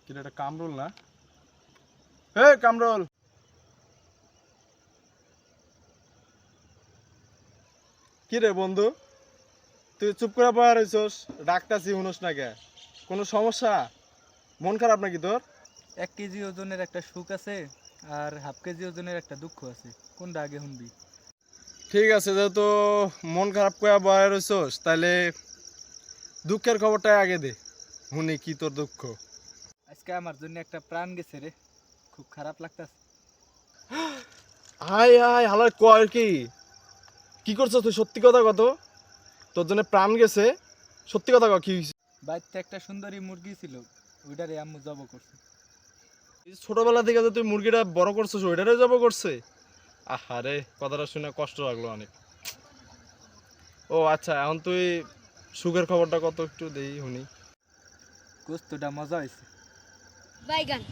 কিরে এটা কামরুল না? কামরুল, কি রে বন্ধু, তুই চুপ করে বসে রইছস? ডাকতাছি শুনোস না কে? কোনো সমস্যা? মন খারাপ নাকি তোর? 1 কেজি ওজনের একটা সুখ আছে আর হাফ কেজি ওজনের একটা দুঃখ আছে, কোনটা আগে শুনবি? ঠিক আছে, যেহেতু মন খারাপ করে বসে রইছস তাহলে দুঃখের খবরটাই আগে দে, শুনি কি তোর দুঃখ। আজকে আমার জন্য একটা প্রাণ গেছে রে, খুব খারাপ লাগতাছে। হাই হাই হালার কয় কি কি করছস তুই? সত্যি কথা কত, তোর জন্য প্রাণ গেছে? সত্যি কথা ক, কি হইছে? বাড়িতে একটা সুন্দরী মুরগি ছিল, ওইটারে আম্মু জব করছে। এই ছোটবেলা থেকে যে তুই মুরগিটা বড় করছিস ওইটারে জব করছে? আহারে, কথাটা শুনে কষ্ট লাগলো অনেক। ও আচ্ছা, এখন তুই সুখের খবরটা কত একটু দেই শুনি। গোস্তটা মজা হয়েছে। বাইগান।